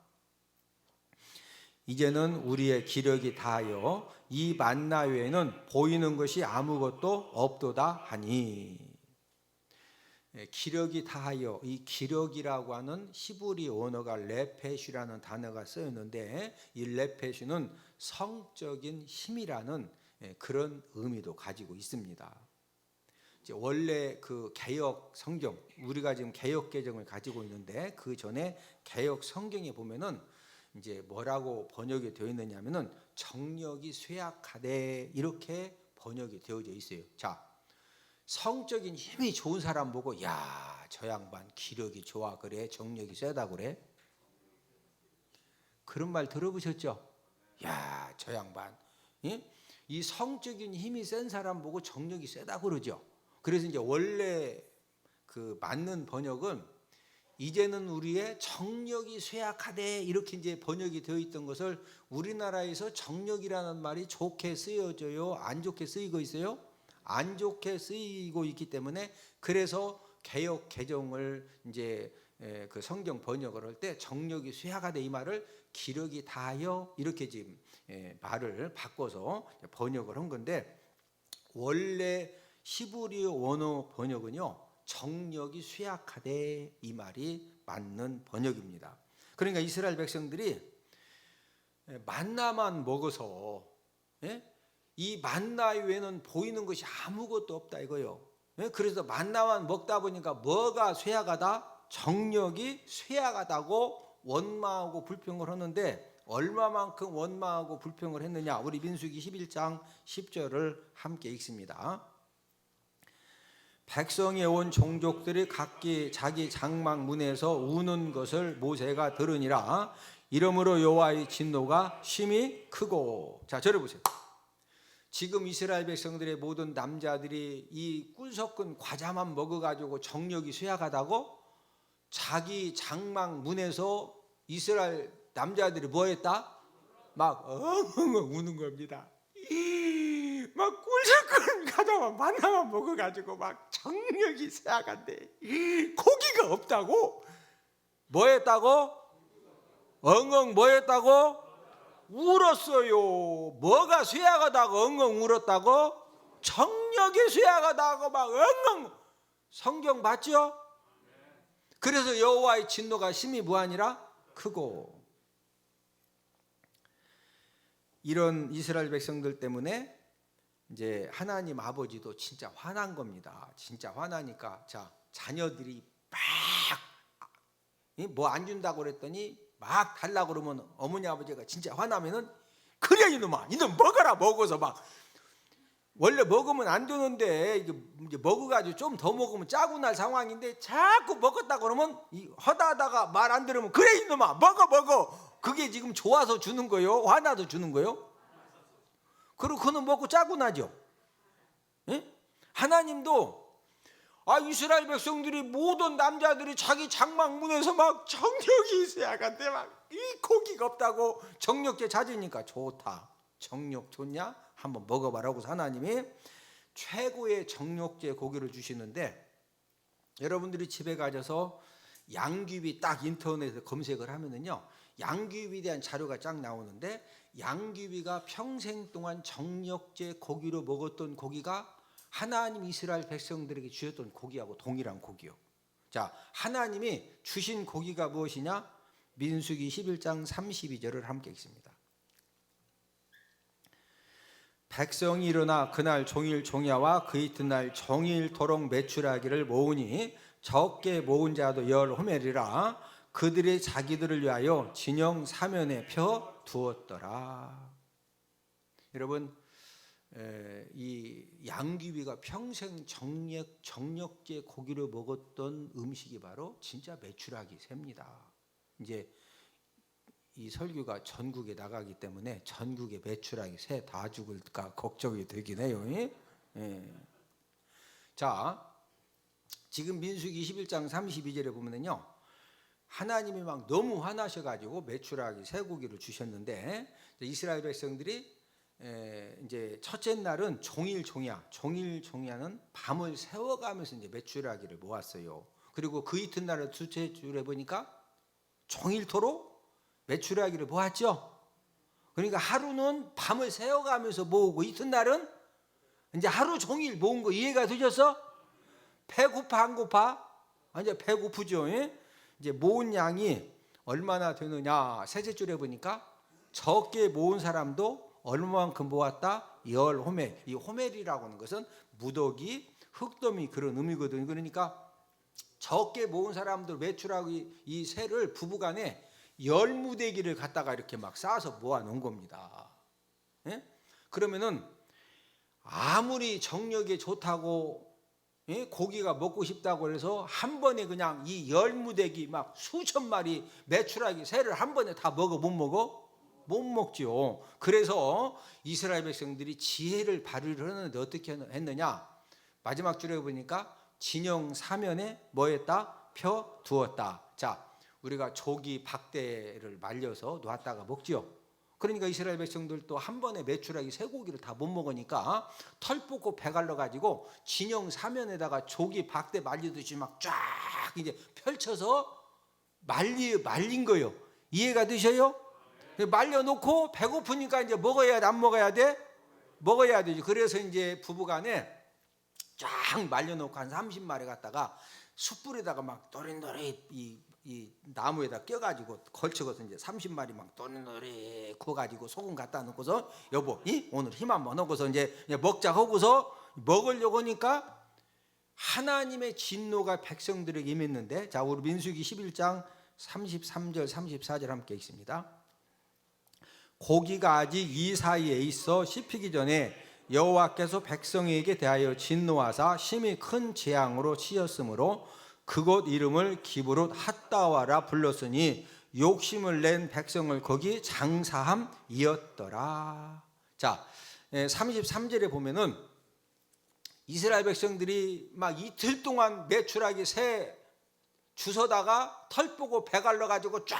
이제는 우리의 기력이 다하여 이 만나 외에는 보이는 것이 아무것도 없도다 하니. 기력이 다하여, 이 기력이라고 하는 히브리 언어가 레페슈라는 단어가 쓰였는데 이 레페슈는 성적인 힘이라는 그런 의미도 가지고 있습니다. 원래 그 개역 성경, 우리가 지금 개역 개정을 가지고 있는데 그 전에 개역 성경에 보면은 이제 뭐라고 번역이 되어 있느냐면은 정력이 쇠약하되 이렇게 번역이 되어져 있어요. 자, 성적인 힘이 좋은 사람 보고 야, 저 양반 기력이 좋아 그래, 정력이 세다 그래. 그런 말 들어보셨죠? 야, 저 양반, 이 성적인 힘이 센 사람 보고 정력이 세다 그러죠. 그래서 이제 원래 그 맞는 번역은 이제는 우리의 정력이 쇠약하되 이렇게 이제 번역이 되어 있던 것을 우리나라에서 정력이라는 말이 좋게 쓰여져요? 안 좋게 쓰이고 있어요? 안 좋게 쓰이고 있기 때문에 그래서 개역 개정을 이제 그 성경 번역을 할 때 정력이 쇠약하되 이 말을 기력이 다하여 이렇게 지금 말을 바꿔서 번역을 한 건데 원래 히브리 원어 번역은요 정력이 쇠약하되 이 말이 맞는 번역입니다. 그러니까 이스라엘 백성들이 만나만 먹어서 이 만나 외에는 보이는 것이 아무것도 없다 이거요. 그래서 만나만 먹다 보니까 뭐가 쇠약하다? 정력이 쇠약하다고 원망하고 불평을 하는데 얼마만큼 원망하고 불평을 했느냐? 우리 민수기 11장 10절을 함께 읽습니다. 백성에 온 종족들이 각기 자기 장막 문에서 우는 것을 모세가 들으니라. 이러므로 여호와의 진노가 심히 크고. 자, 저를 보세요. 지금 이스라엘 백성들의 모든 남자들이 이 꿀 섞은 과자만 먹어가지고 정력이 쇠약하다고 자기 장막 문에서 이스라엘 남자들이 뭐 했다? 막 엉엉 우는 겁니다. 막 꿀 섞은 과자만 만나만 먹어가지고 막 정력이 쇠약한데 고기가 없다고 뭐 했다고? 엉엉 뭐 했다고? 울었어요. 뭐가 쇠약하다고 엉엉 울었다고? 정력이 쇠약하다고 막 엉엉. 성경 맞죠? 그래서 여호와의 진노가 심히 무하니라 크고. 이런 이스라엘 백성들 때문에 이제 하나님 아버지도 진짜 화난 겁니다. 진짜 화나니까 자, 자녀들이 막 뭐 안 준다고 그랬더니 막 달라고 그러면 어머니 아버지가 진짜 화나면은 그래 이놈아, 이놈 먹어라. 먹어서 막 원래 먹으면 안 되는데 이제 먹어가지고 좀 더 먹으면 짜고 날 상황인데 자꾸 먹었다 그러면 하다가 말 안 들으면 그래 이놈아 먹어. 그게 지금 좋아서 주는 거요? 화나서 주는 거요? 그리고 그는 먹고 짜고 나죠. 예? 하나님도 이스라엘 백성들이 모든 남자들이 자기 장막문에서 막 정력이 있어야 간대 막 이 고기가 없다고 정력제 찾으니까 좋다. 정력 좋냐? 한번 먹어봐라고 하나님이 최고의 정력제 고기를 주시는데 여러분들이 집에 가셔서 양귀비 딱 인터넷에 검색을 하면은요 양귀비에 대한 자료가 쫙 나오는데 양귀비가 평생 동안 정력제 고기로 먹었던 고기가 하나님 이스라엘 백성들에게 주셨던 고기하고 동일한 고기요. 자, 하나님이 주신 고기가 무엇이냐? 민수기 11장 32절을 함께 읽습니다. 백성이 일어나 그날 종일 종야와 그 이튿날 종일토록 메추라기를 모으니 적게 모은 자도 열 호멜이라 그들의 자기들을 위하여 진영 사면에 펴 두었더라. 여러분, 이 양귀비가 평생 정력제 고기로 먹었던 음식이 바로 진짜 메추라기 새입니다. 이제 이 설교가 전국에 나가기 때문에 전국에 메추라기 새 다 죽을까 걱정이 되긴 해요. 예. 자, 지금 민수기 21장 32절에 보면은요 하나님이 막 너무 화나셔가지고 메추라기 새 고기를 주셨는데 이스라엘 백성들이 이제 첫째 날은 종일종야는 밤을 새워가면서 이제 메추라기를 모았어요. 그리고 그 이튿날을 둘째 주에 보니까 종일토록 메추라기를 모았죠. 그러니까 하루는 밤을 새워가면서 모으고 이튿날은 이제 하루 종일 모은 거 이해가 되셨어? 배고파 안 고파? 이제 배고프죠. 이제 모은 양이 얼마나 되느냐? 셋째 줄에 보니까 적게 모은 사람도 얼마만큼 모았다? 열 호멜. 이 호멜이라고 하는 것은 무더기, 흙더미 그런 의미거든요. 그러니까 적게 모은 사람들 메추라기 이 새를 부부간에 열 무대기를 갖다가 이렇게 막 쌓아서 모아 놓은 겁니다. 예? 그러면은 아무리 정력에 좋다고 고기가 먹고 싶다고 해서 한 번에 그냥 이 열 무대기 막 수천 마리 메추라기 새를 한 번에 다 먹어 못 먹어? 못 먹죠. 그래서 이스라엘 백성들이 지혜를 발휘를 하는데 어떻게 했느냐? 마지막 줄에 보니까 진영 사면에 뭐 했다? 펴 두었다. 자, 우리가 조기 박대를 말려서 놨다가 먹지요. 그러니까 이스라엘 백성들도 한 번에 메추라기 새 고기를 다 못 먹으니까 털 뽑고 배 갈라 가지고 진영 사면에다가 조기 박대 말리듯이 막 쫙 이제 펼쳐서 말린 거예요. 이해가 되셔요? 말려놓고 배고프니까 이제 먹어야 돼, 안 먹어야 돼? 먹어야 되지. 그래서 이제 부부간에 쫙 말려놓고 한 30마리 갖다가 숯불에다가 막 노릇노릇 이 나무에다 껴가지고 걸쳐서 이제 30마리 막 노릇노릇 구워가지고 소금 갖다 놓고서 여보, 오늘 힘 한번 넣고서 이제 먹자 하고서 먹으려고 하니까 하나님의 진노가 백성들에게 임했는데, 자, 우리 민수기 11장 33절 34절 함께 읽습니다. 고기가 아직 이 사이에 있어 씹히기 전에 여호와께서 백성에게 대하여 진노하사 심히 큰 재앙으로 치었으므로 그곳 이름을 기브롯 핫다와라 불렀으니 욕심을 낸 백성을 거기 장사함이었더라. 자, 33절에 보면은 이스라엘 백성들이 막 이틀 동안 메추라기 새 주워다가 털 보고 배 갈라 가지고 쫙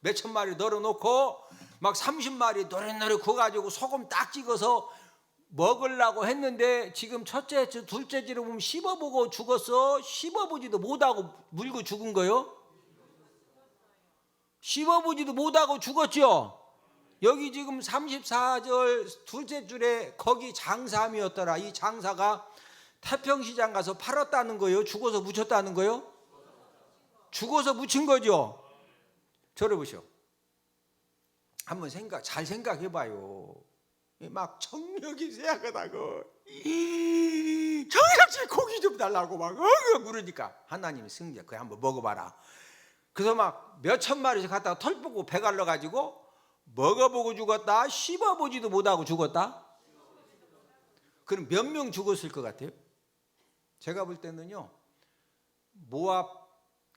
몇천 마리 널어놓고 막 30마리 노릇노릇 구워가지고 소금 딱 찍어서 먹으려고 했는데 지금 첫째 주 둘째 주로 보면 씹어보고 죽었어. 씹어보지도 못하고 물고 죽은 거요. 씹어보지도 못하고 죽었죠. 여기 지금 34절 둘째 줄에 거기 장사함이었더라. 이 장사가 태평시장 가서 팔았다는 거예요? 죽어서 묻혔다는 거예요? 죽어서 묻힌 거죠. 저를 보시오. 한번 잘 생각해봐요. 막 정력이 세약하다고 정력지 고기 좀 달라고 막 그러니까 하나님이 승리야. 그래 한번 먹어봐라. 그래서 막 몇천 마리씩 갖다가 털 뽑고 배 갈라 가지고 먹어보고 죽었다. 씹어보지도 못하고 죽었다. 그럼 몇 명 죽었을 것 같아요? 제가 볼 때는요, 모압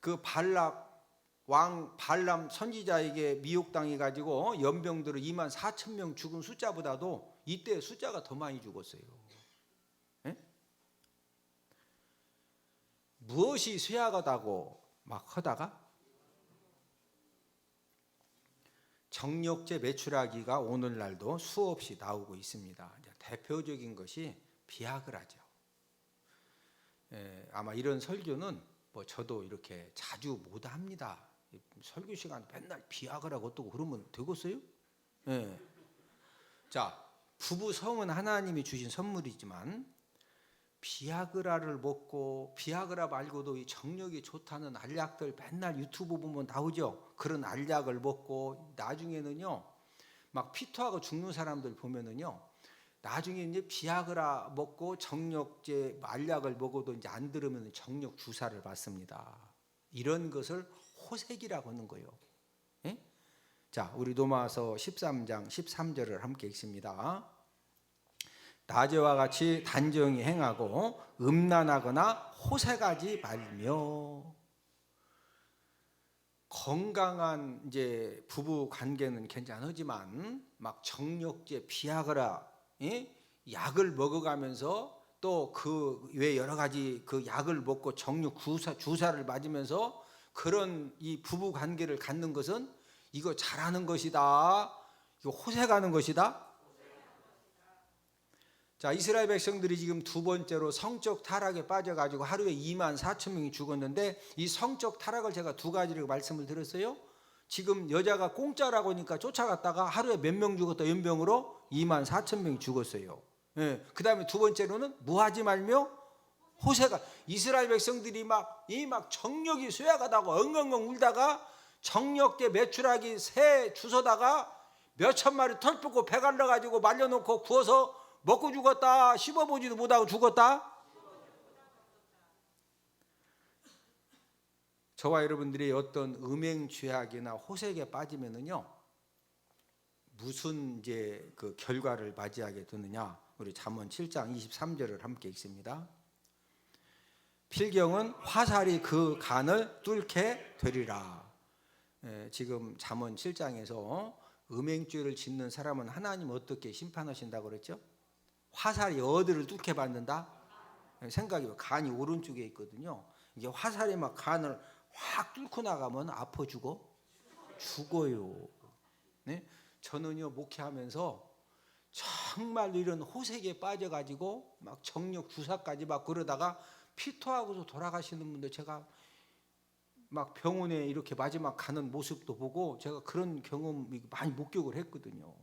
그 왕 발람 선지자에게 미혹당해 가지고 연병들을 24,000명 죽은 숫자보다도 이때 숫자가 더 많이 죽었어요. 무엇이 쇠약하다고 막 하다가 정력제 매출하기가 오늘날도 수없이 나오고 있습니다. 대표적인 것이 비아그라죠. 아마 이런 설교는 뭐 저도 이렇게 자주 못 합니다. 설교 시간 맨날 비아그라고 어떠고 그러면 되겠어요? 자, 부부 성은 하나님이 주신 선물이지만 비아그라를 먹고 비아그라 말고도 이 정력이 좋다는 알약들 맨날 유튜브 보면 나오죠. 그런 알약을 먹고 나중에는요 막 피토하고 죽는 사람들 보면은요 나중에 이제 비아그라 먹고 정력제 알약을 먹어도 이제 안 들으면 정력 주사를 받습니다. 이런 것을 호색이라고 하는 거예요. 예? 자, 우리 로마서 13장 13절을 함께 읽습니다. 낮에와 같이 단정히 행하고 음란하거나 호색하지 말며. 건강한 이제 부부 관계는 괜찮지만 막 정력제 비아그라 약을 먹어가면서 또 그 외 여러 가지 그 약을 먹고 정력 주사를 맞으면서 그런 이 부부 관계를 갖는 것은 이거 잘하는 것이다. 이거 호색하는 것이다. 자, 이스라엘 백성들이 지금 두 번째로 성적 타락에 빠져가지고 하루에 24,000명이 죽었는데 이 성적 타락을 제가 두 가지를 말씀을 드렸어요. 지금 여자가 공짜라고 하니까 쫓아갔다가 하루에 몇 명 죽었다 연병으로 24,000명이 죽었어요. 그 다음에 두 번째로는 무하지 말며 호색아. 이스라엘 백성들이 막 정력이 쇠약하다고 엉엉엉 울다가 정력제 매출하기 새 주워다가 몇천 마리 털 뽑고 배 갈라가지고 말려놓고 구워서 먹고 죽었다. 씹어보지도 못하고 죽었다. 저와 여러분들이 어떤 음행 죄악이나 호색에 빠지면은요 무슨 이제 그 결과를 맞이하게 되느냐. 우리 잠언 7장 23절을 함께 읽습니다. 필경은 화살이 그 간을 뚫게 되리라. 지금 잠언 7장에서 음행죄를 짓는 사람은 하나님 어떻게 심판하신다고 그랬죠? 화살이 어디를 뚫게 받는다? 생각이 간이 오른쪽에 있거든요. 이게 화살이 막 간을 확 뚫고 나가면 아파 죽어요. 네? 저는요 목회하면서 정말 이런 호색에 빠져가지고 막 정력 주사까지 막 그러다가 피토하고서 돌아가시는 분들 제가 막 병원에 이렇게 마지막 가는 모습도 보고 제가 그런 경험 많이 목격을 했거든요.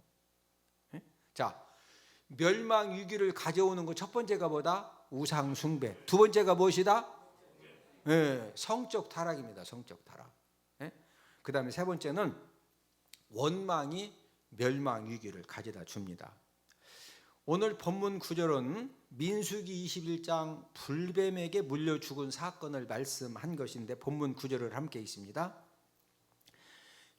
네? 자, 멸망 위기를 가져오는 것 첫 번째가 뭐다? 우상 숭배. 두 번째가 무엇이다? 성적 타락입니다. 성적 타락. 그 다음에 세 번째는 원망이 멸망 위기를 가져다 줍니다. 오늘 본문 구절은 민수기 21장 불뱀에게 물려 죽은 사건을 말씀한 것인데 본문 구절을 함께 읽습니다.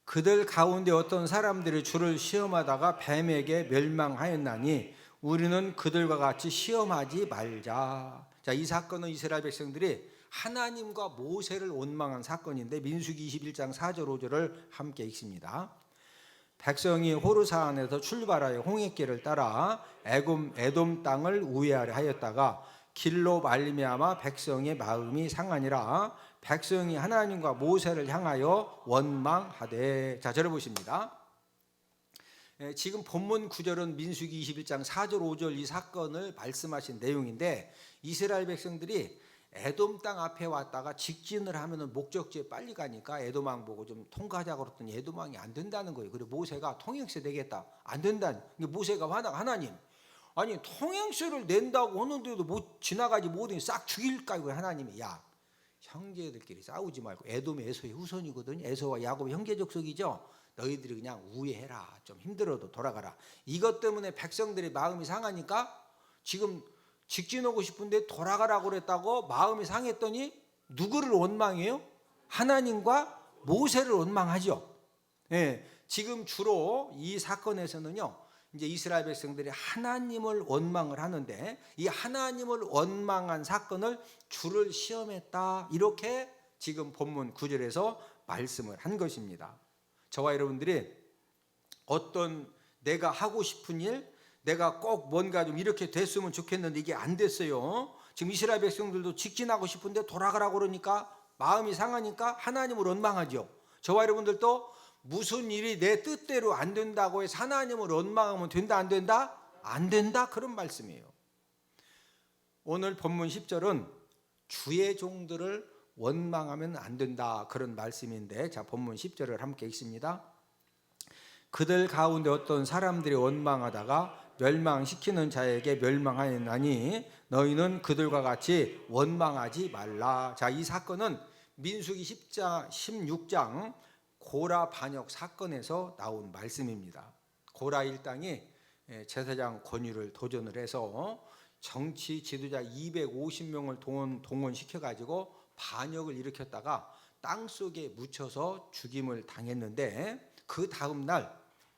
그들 가운데 어떤 사람들이 주를 시험하다가 뱀에게 멸망하였나니 우리는 그들과 같이 시험하지 말자. 자, 이 사건은 이스라엘 백성들이 하나님과 모세를 원망한 사건인데 민수기 21장 4절 5절을 함께 읽습니다. 백성이 호르사안에서 출발하여 홍해길을 따라 에돔 땅을 우회하려 하였다가 길로 말미암아 백성의 마음이 상하니라. 백성이 하나님과 모세를 향하여 원망하되. 자, 들어보십니다. 지금 본문 구절은 민수기 21장 4절 5절 이 사건을 말씀하신 내용인데 이스라엘 백성들이 에돔 땅 앞에 왔다가 직진을 하면은 목적지에 빨리 가니까 에돔왕 보고 좀 통과하자고 그랬더니 에돔왕이 안 된다는 거예요. 그리고 모세가 통행세 내겠다. 안 된다니. 모세가 화나가 하나님, 아니 통행세를 낸다고 하는데도 못 지나가지 못하니 싹 죽일까? 이거 하나님이 야 형제들끼리 싸우지 말고 에돔이 에서의 후손이거든요. 에서와 야곱의 형제족속이죠. 너희들이 그냥 우회해라. 좀 힘들어도 돌아가라. 이것 때문에 백성들의 마음이 상하니까 지금 직진 오고 싶은데 돌아가라고 그랬다고 마음이 상했더니 누구를 원망해요? 하나님과 모세를 원망하죠. 지금 주로 이 사건에서는요 이제 이스라엘 백성들이 하나님을 원망을 하는데 이 하나님을 원망한 사건을 주를 시험했다. 이렇게 지금 본문 9절에서 말씀을 한 것입니다. 저와 여러분들이 어떤 내가 하고 싶은 일, 내가 꼭 뭔가 좀 이렇게 됐으면 좋겠는데 이게 안 됐어요. 지금 이스라엘 백성들도 직진하고 싶은데 돌아가라고 그러니까 마음이 상하니까 하나님을 원망하죠. 저와 여러분들도 무슨 일이 내 뜻대로 안 된다고 해서 하나님을 원망하면 된다 안 된다? 안 된다, 그런 말씀이에요. 오늘 본문 10절은 주의 종들을 원망하면 안 된다, 그런 말씀인데, 자, 본문 10절을 함께 읽습니다. 그들 가운데 어떤 사람들이 원망하다가 멸망시키는 자에게 멸망하였나니 너희는 그들과 같이 원망하지 말라. 자, 이 사건은 민수기 16장 고라 반역 사건에서 나온 말씀입니다. 고라 일당이 제사장 권유를 도전을 해서 정치 지도자 250명을 동원시켜 가지고 반역을 일으켰다가 땅속에 묻혀서 죽임을 당했는데, 그 다음 날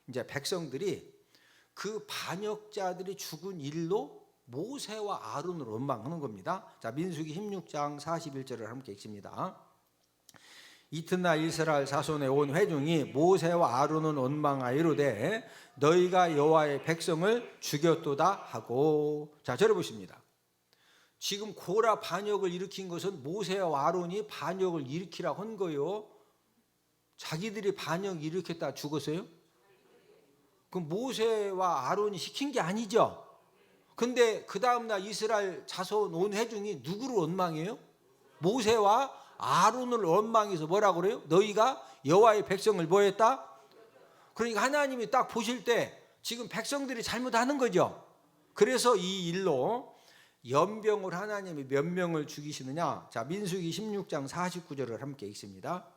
이제 백성들이 그 반역자들이 죽은 일로 모세와 아론을 원망하는 겁니다. 자, 민수기 16장 41절을 함께 읽습니다. 이튿날 이스라엘 자손의 온 회중이 모세와 아론은 원망하여 이르되 너희가 여호와의 백성을 죽였도다 하고. 자, 저를 보십니다. 지금 고라 반역을 일으킨 것은 모세와 아론이 반역을 일으키라고 한 거예요. 자기들이 반역 일으켰다 죽었어요? 그럼 모세와 아론이 시킨 게 아니죠. 근데 그 다음날 이스라엘 자손 온 회중이 누구를 원망해요? 모세와 아론을 원망해서 뭐라고 그래요? 너희가 여호와의 백성을 뭐 했다? 그러니까 하나님이 딱 보실 때 지금 백성들이 잘못하는 거죠. 그래서 이 일로 연병을 하나님이 몇 명을 죽이시느냐? 자, 민수기 16장 49절을 함께 읽습니다.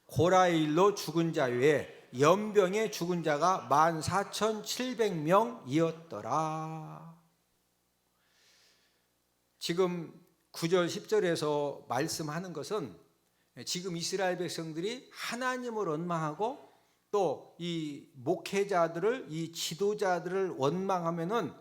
고라의 일로 죽은 자 외에 연병에 죽은 자가 14,700명이었더라. 지금 9절 10절에서 말씀하는 것은 지금 이스라엘 백성들이 하나님을 원망하고 또 이 목회자들을, 이 지도자들을 원망하면은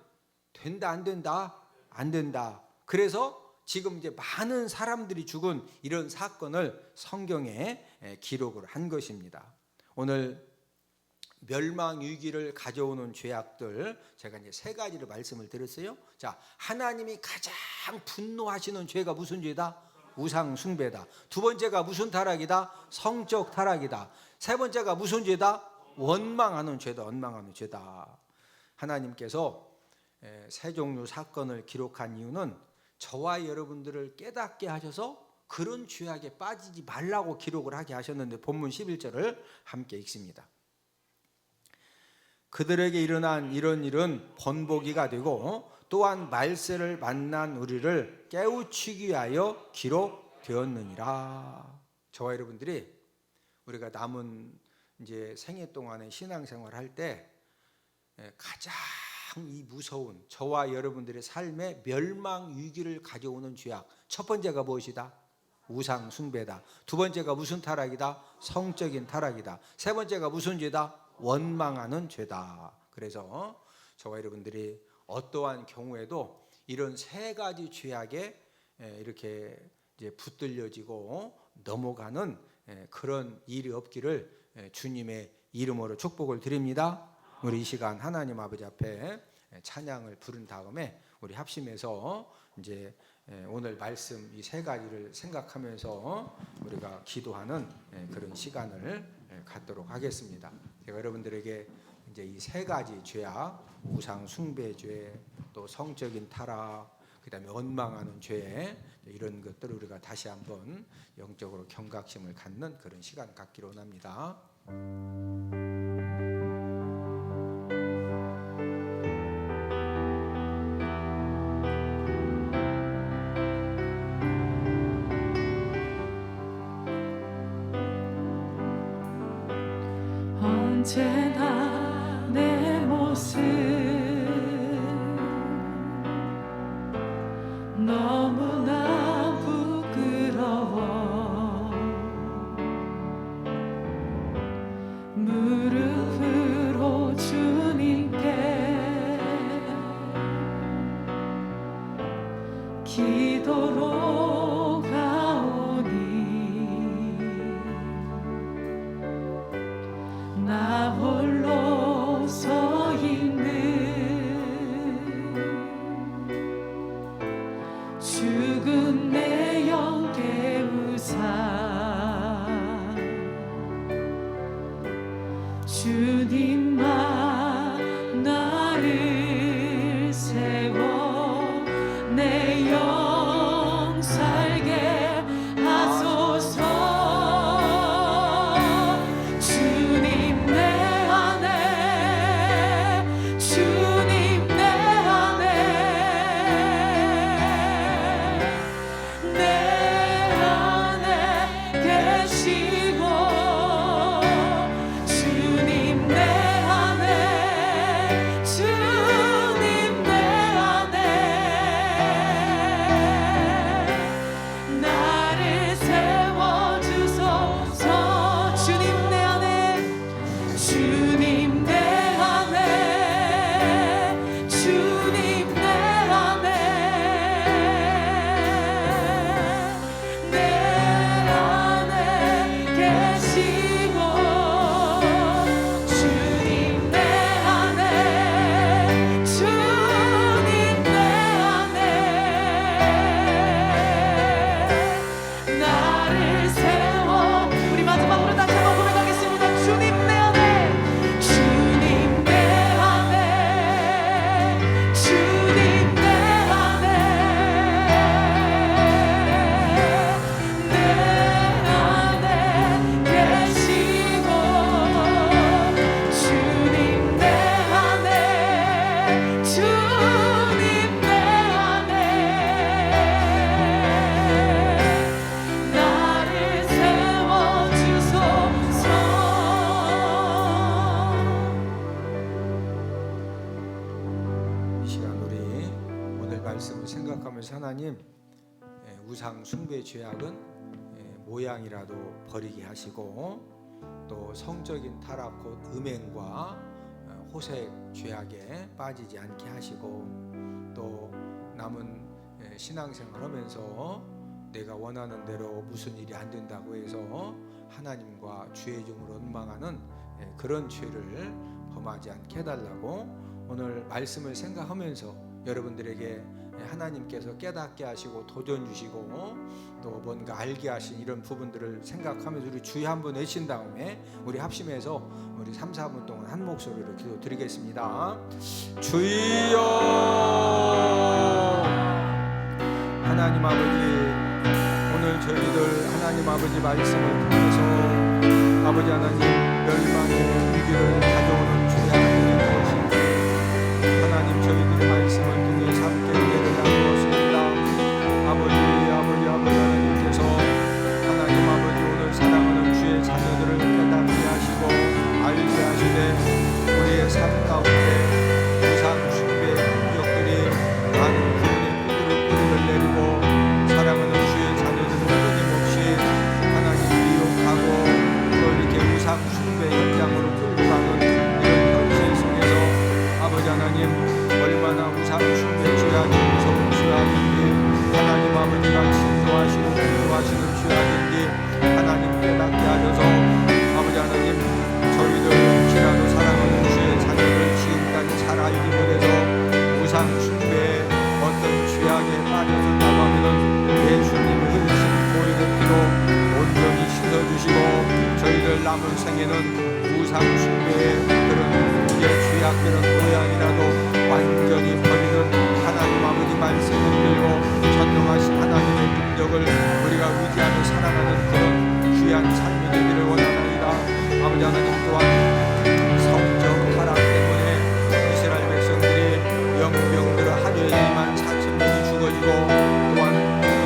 된다 안 된다? 안 된다. 그래서 지금 이제 많은 사람들이 죽은 이런 사건을 성경에 기록을 한 것입니다. 오늘 멸망 위기를 가져오는 죄악들, 제가 이제 세 가지를 말씀을 드렸어요. 자, 하나님이 가장 분노하시는 죄가 무슨 죄다? 우상 숭배다. 두 번째가 무슨 타락이다? 성적 타락이다. 세 번째가 무슨 죄다? 원망하는 죄다. 원망하는 죄다. 하나님께서 세 종류 사건을 기록한 이유는 저와 여러분들을 깨닫게 하셔서 그런 죄악에 빠지지 말라고 기록을 하게 하셨는데, 본문 11절을 함께 읽습니다. 그들에게 일어난 이런 일은 번복이가 되고 또한 말세를 만난 우리를 깨우치기 위하여 기록되었느니라. 저와 여러분들이 우리가 남은 이제 생애 동안에 신앙생활 할 때 가장 이 무서운 저와 여러분들의 삶에 멸망 위기를 가져오는 죄악, 첫 번째가 무엇이다? 우상 숭배다. 두 번째가 무슨 타락이다? 성적인 타락이다. 세 번째가 무슨 죄다? 원망하는 죄다. 그래서 저와 여러분들이 어떠한 경우에도 이런 세 가지 죄악에 이렇게 이제 붙들려지고 넘어가는 그런 일이 없기를 주님의 이름으로 축복을 드립니다. 우리 이 시간 하나님 아버지 앞에 찬양을 부른 다음에 우리 합심해서 이제 오늘 말씀 이 세 가지를 생각하면서 우리가 기도하는 그런 시간을 갖도록 하겠습니다. 제가 여러분들에게 이제 이 세 가지 죄악, 우상 숭배죄, 또 성적인 타락, 그다음에 원망하는 죄, 이런 것들을 우리가 다시 한번 영적으로 경각심을 갖는 그런 시간 갖기로 원합니다. 언제나 내 모습 너무나 부끄러워 무릎으로 주님께 기도로 가오니 나 홀로 서 있는 말씀을 생각하면서 하나님, 우상 숭배 죄악은 모양이라도 버리게 하시고, 또 성적인 타락 곧 음행과 호색 죄악에 빠지지 않게 하시고, 또 남은 신앙생활하면서 내가 원하는 대로 무슨 일이 안 된다고 해서 하나님과 주의 종을 원망하는 그런 죄를 범하지 않게 해달라고 오늘 말씀을 생각하면서 여러분들에게 하나님께서 깨닫게 하시고 도전 주시고 또 뭔가 알게 하신 이런 부분들을 생각하면서 우리 주여 한번 외친 다음에 우리 합심해서 우리 3, 4분 동안 한 목소리로 기도 드리겠습니다. 주여, 하나님 아버지, 오늘 저희들 하나님 아버지 말씀을 통해서 아버지 하나님 멸망의 위기를 가져오는 죄악들이 무엇인지 하나님 저희들의 말씀을 통해 함께 은혜를 나누었습니다. 아버지 하나님께서 하나님 아버지 오늘 사랑하는 주의 자녀들을 깨닫게 하시고 알게 하시되 우리의 삶 가운데 우상 숭배의 공격들이 많은 그분의 뿌리를 내리고 사랑하는 주의 자녀들을 끊임없이 하나님 미혹하고 또 이렇게 우상 숭배 현장으로 끌고 가는 이런 현실 속에서 아버지 하나님 얼마나 우상 숭배 죄악이 무서운 죄악인지 하나님 아버지가 진노하시고 분노하시는 죄악인지 하나님 깨닫게 하셔서 아버지 하나님 저희들 혹시라도 사랑하는 주의 자녀들 지금까지 잘 알지 못해서 우상 숭배의 어떤 죄악에 빠져든다고 하면은 예수님의 흘리신 보혈의 피로 온전히 씻어주시고 저희들 남은 생에는 우상 숭배의 그런 이제 죄악들은 모양이라도 완전히 버리는 하나님 아버지 말씀을 들고 전능하신 하나님의 능력을 우리가 의지하며 살아가는 그런 귀한 삶이 되기를 원하나이다. 아버지 하나님 또한 성적 타락 때문에 이스라엘 백성들이 영병들을 하루에 2만 4천 명이 죽어지고 또한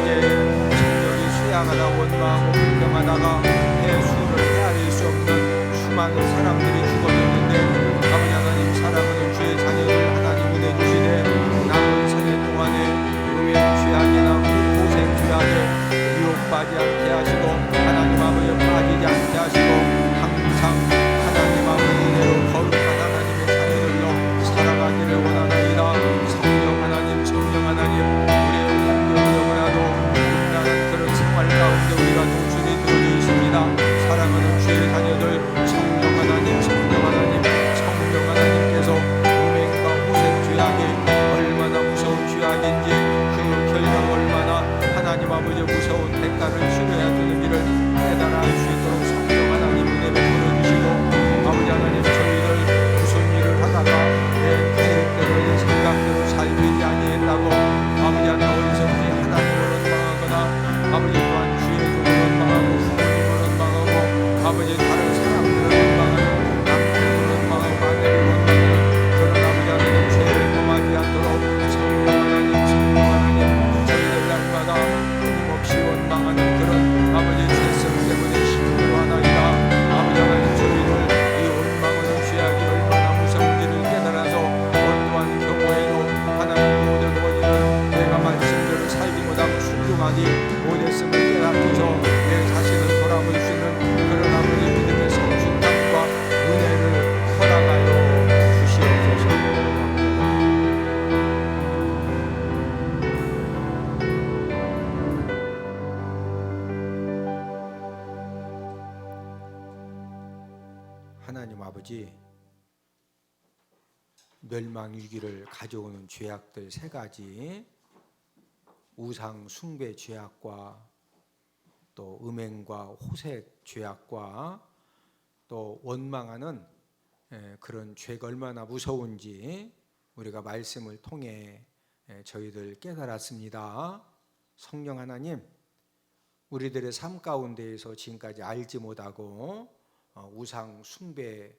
이제 성령이 쇠약하다 원망하고 불평하다가 해수를 헤아릴 수 없는 수많은 사람들이 죽어졌는데 아버지 하나님 사랑하는 주의 자녀들 하나님 은혜 주시되 남은 생애 동안에 음행 죄악이나 호색 죄악에 유혹받지 않게 하시고 하나님 아버지 빠지지 않게 하시고 항상 하나님 아버지 은혜로 거룩한 하나님의 자녀들로 살아가기를 원하나이다. 성령 하나님 성령 하나님 우리의 환경이 너무나도 불편한 그런 생활 가운데 우리가 노출이 들어져 있습니다. 사랑하는 주의 자녀들 성령 하나님 성령 하나님 성령 하나님께서 음행과 호색 죄악이 얼마나 무서운 죄악인지 그 결과가 얼마나 하나님 아버지의 무서운 대가를 치러야 되는지를 깨달아 알 수 있도록 성령 하나님 은혜를 보내주시고 아버지 하나님 저희들 무슨 일을 하다가 내 계획대로 내 생각대로 살고 있지 아니했다고 아버지 하나님 어디서든지 하나님을 원망하거나 아버지 또한 주의 종을 원망하고 부모님을 원망하고 아버지 다른 사람들을 원망하고 남편을 원망하고 아내를 원망하는 그런 아버지 하나님 죄를 범하지 않도록 성령 하나님 저희들 날마다 끊임없이 원망하는 그런 아버지 죄성 때문에 힘들어하나이다. 아버지 하나님 저희들 이 원망하는 죄악이 얼마나 무서운지를 깨달아서 어떠한 경우에도 하나님 모든 원인은 내가 말씀대로 살지 못하고 순종하지 못했음을 깨닫고서 내 자신을 돌아볼 수 있는 그런 아버지 믿음의 성숙함과 은혜를 허락하여 주시옵소서. 하나님 아버지 멸망 위기를 가져오는 죄악들 세 가지 우상 숭배 죄악과 또 음행과 호색 죄악과 또 원망하는 그런 죄가 얼마나 무서운지 우리가 말씀을 통해 저희들 깨달았습니다. 성령 하나님 우리들의 삶 가운데에서 지금까지 알지 못하고 우상 숭배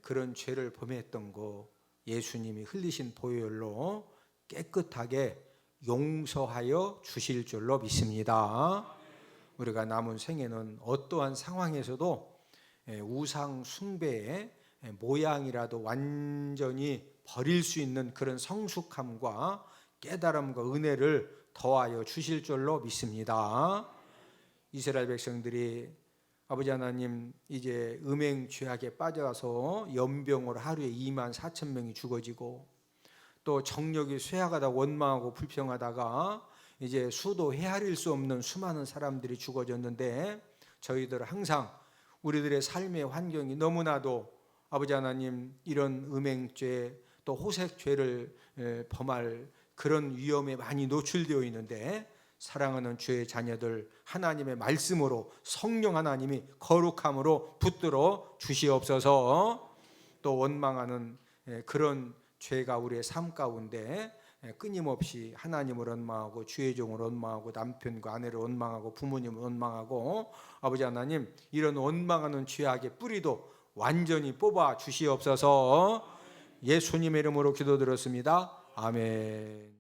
그런 죄를 범했던 거 예수님이 흘리신 보혈로 깨끗하게 용서하여 주실 줄로 믿습니다. 우리가 남은 생에는 어떠한 상황에서도 우상 숭배의 모양이라도 완전히 버릴 수 있는 그런 성숙함과 깨달음과 은혜를 더하여 주실 줄로 믿습니다. 이스라엘 백성들이 아버지 하나님 이제 음행 죄악에 빠져서 연병으로 하루에 2만 4천 명이 죽어지고 또 정력이 쇠약하다 원망하고 불평하다가 이제 수도 헤아릴 수 없는 수많은 사람들이 죽어졌는데 저희들 항상 우리들의 삶의 환경이 너무나도 아버지 하나님 이런 음행죄 또 호색죄를 범할 그런 위험에 많이 노출되어 있는데 사랑하는 주의 자녀들 하나님의 말씀으로 성령 하나님이 거룩함으로 붙들어 주시옵소서. 또 원망하는 그런 죄가 우리의 삶 가운데 끊임없이 하나님을 원망하고 주의 종을 원망하고 남편과 아내를 원망하고 부모님을 원망하고 아버지 하나님 이런 원망하는 죄악의 뿌리도 완전히 뽑아 주시옵소서. 예수님의 이름으로 기도드렸습니다. 아멘.